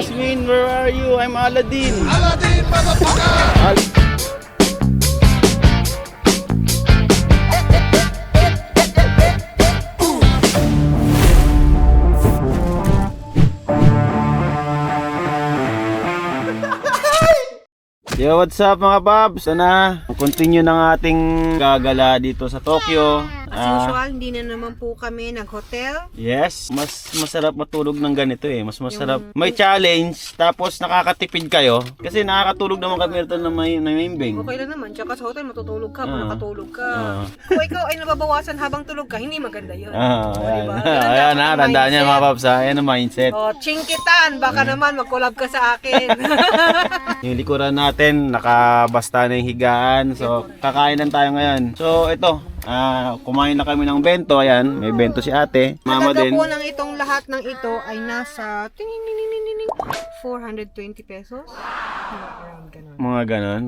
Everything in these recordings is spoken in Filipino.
Jasmine, where are you? I'm Aladdin. Aladdin, motherfucker! Yo, what's up mga Babs? Sana continue ng ating gagala dito sa Tokyo. As usual, hindi na naman po kami nag-hotel. Yes, mas masarap matulog ng ganito eh. Mas masarap. May challenge, tapos nakakatipid kayo. Kasi nakakatulog naman kami rito na may naimbing. Okay lang naman. Tsaka sa hotel, matutulog ka, makatulog ka. Ah. Kung ikaw ay nababawasan habang tulog ka, hindi maganda yun. Ayan. Diba? Ayan na, tandaan niya mga Babs ha. Ayan ang mindset. O, chingkitan, baka naman mag-collab ka sa akin. Yung likuran natin, nakabasta na yung higaan. So, kakain tayo ngayon. So, ito. Kumain na kami ng bento. Ayan, may bento si ate. Mama Talaga din. po ng itong lahat ng ito ay nasa 420 pesos. Mga ganon.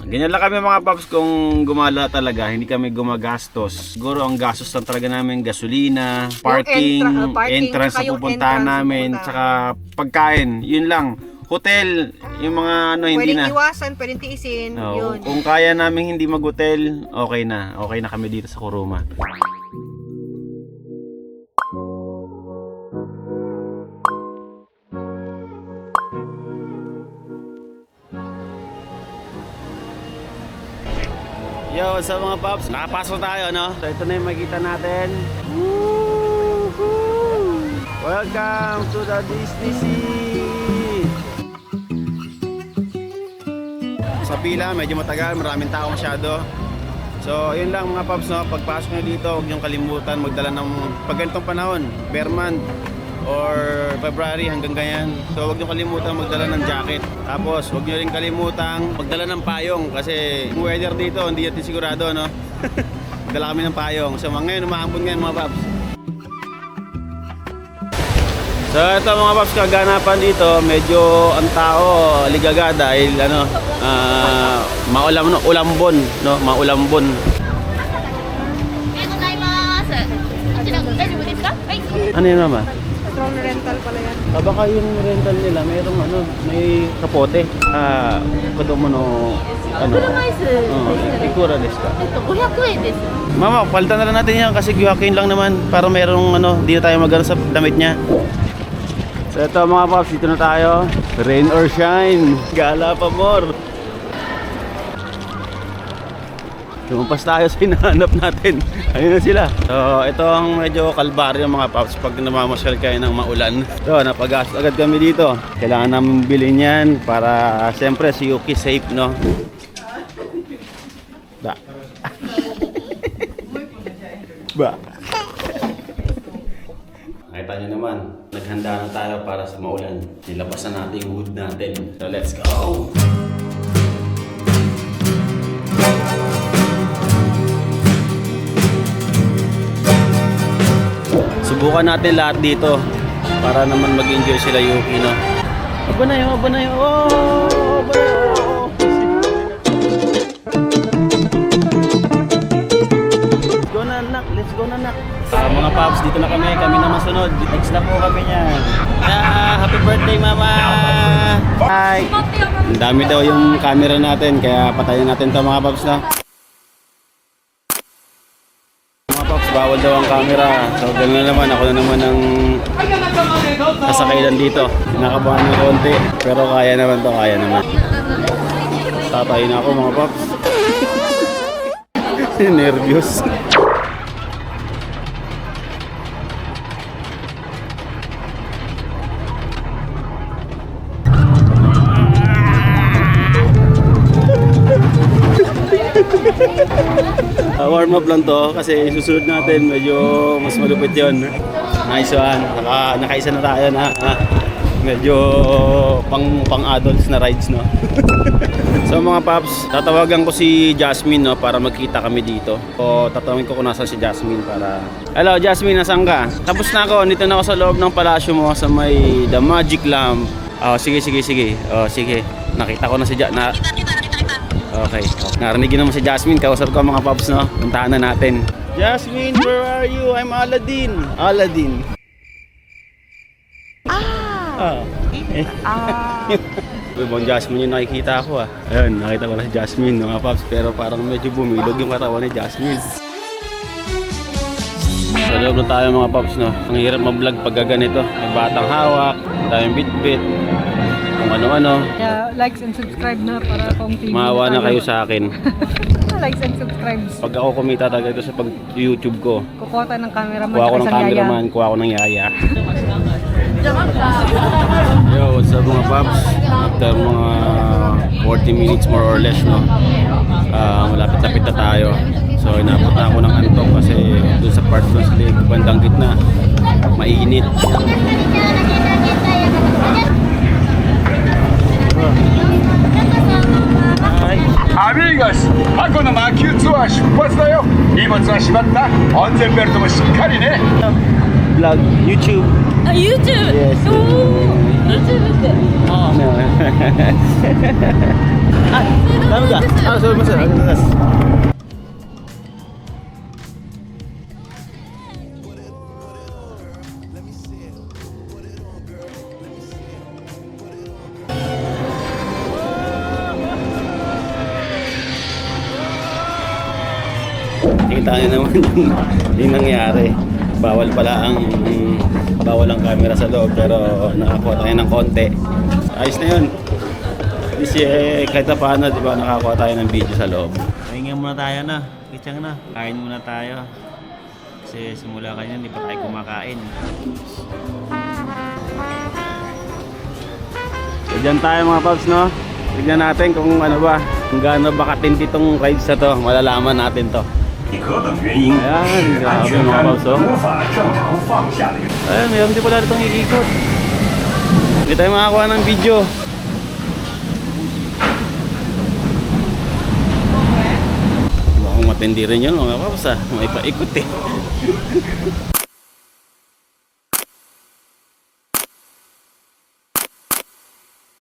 Ganyan lang kami mga Paps kung gumala talaga. Hindi kami gumagastos. Siguro ang gastos lang talaga namin, gasolina, parking, entrance sa pupuntahan namin, tsaka pagkain. Yun lang. Hotel, yung mga ano hindi Pwedeng na. iwasan, pwedeng tiisin. Oo, Yun. kung kaya namin hindi mag-hotel, okay na. Okay na kami dito sa Kuruma. Yo, sa mga Pops, nakapasok tayo, no? So, ito na yung makikita natin. Woohoo! Welcome to the Disney Sea! Sa pila, medyo matagal, maraming tao masyado. So, yun lang mga Pops, no? Pagpasok nyo dito, huwag nyo kalimutan magdala ng pag ganitong panahon, bare month or February hanggang ganyan. So, huwag nyo kalimutan magdala ng jacket. Tapos, huwag nyo rin kalimutan magdala ng payong kasi yung weather dito, hindi natin sigurado, no? Magdala kami ng payong. So, ngayon, umaambon ngayon mga Pops. So ito mga Paps, kaganapan dito, medyo ang tao ligaga dahil ano, ulambon, no, maulambon. Ano yun naman? Drone rental pala yan. Baka yung rental nila, mayroong ano, may kapote. Kodomo no, ano? Ikura desu ka? 500円です。 Mama, palitan na lang natin yan kasi gyuhakin lang naman para mayroong ano, hindi na tayo magano sa damit niya. So ito mga Pops, dito na tayo. Rain or shine, gala pa more. Lumampas tayo sa hinahanap natin. Ayun na sila. So ito ang medyo kalbaryo mga Pops pag namamasyal kayo ng maulan. So napagas agad kami dito. Kailangan namin bilhin yan para siyempre si Yuki safe, no? Ba. Ba. Nakita nyo naman, naghanda na tayo para sa maulan. Nilabas na natin yung hood natin. So let's go! Subukan natin lahat dito para naman mag-enjoy sila Yuki, no? Aba na yun! Oh! Aba na yun! Let's go na nak. Mga Pops, dito na kami na masunod. Next na po kami niyan. Happy birthday mama! Hi! Ang dami daw yung camera natin, kaya patayin natin to mga Pops na. Mga Pops, bawal daw ang camera. So gano'n na naman, ako na naman ang kasakailan dito. Nakabahan ng konti, pero kaya naman to, kaya naman. Tatayin na ako mga Pops. Nervyos. Warm up lang to kasi susunod natin medyo mas malupit yun. Nice one. Nakaisa na tayo na medyo pang adults na rides, no? So mga Pops, tatawagan ko si Jasmine, no, para magkita kami dito. O tatawagin ko kung nasaan si Jasmine para... Hello Jasmine, nasaan ka? Tapos na ako, nito na ako sa loob ng palasyo mo sa may The Magic Lamp. Sige. Sige. Nakita ko na si Okay. Narinig naman si Jasmine. Kausap ko mga Pops, no? Puntahan na natin. Jasmine, where are you? I'm Aladdin. Ibang Jasmine yung nakikita ko ah. Ayun, nakita ko na si Jasmine mga paps. Pero parang medyo bumilog yung katawan ni Jasmine. Sa loob na tayo mga paps, no? Ang hirap mag-vlog pag ganito. May batang hawak, tayong bit-bit, kung ano-ano. Kaya likes and subscribe na para kung TV Maawa na kayo sa akin. Likes and subscribes. Pag ako kumita talaga ito sa pag-YouTube ko, Kukuha tayo ng cameraman. kuha ko ng tsaka isang yaya. cameraman, kuha ko ng yaya. Yo, what's up mga paps? After mga 40 minutes more or less, no? Malapit-lapit na tayo. So inabot na ako ng antok kasi doon sa part doon sa leg, bandang gitna, mainit. Amigos, 過去の魔球ツアー出発だよ。荷物はしまった。安全ベルトもしっかりね。 Vlog, YouTube. YouTube? Yes. YouTube って No. Dami ka? Sorry mo sir. Kita niyo naman yung nangyari. Bawal ang camera sa loob pero nakakuha tayo ng konti. Ayos na yun. Kasi kahit na paano, di ba, nakakuha tayo ng video sa loob. Pahinga muna tayo na. Kitsang na. Kain muna tayo. Kasi simula kanina hindi pa tayo kumakain. So dyan tayo mga paps, no? Tignan natin kung ano ba, kung gaano ba katindi tong rides na to. Malalaman natin to. 一何等原因， Ayan, 使安 grabe 全 mga 杆 paps, oh. 无法正常放下的原因。 Ayun, mayroon din pala itong iikot. Hindi tayo makakuha ng video. Mukhang matindi rin yun mga paps ah. May paikot eh.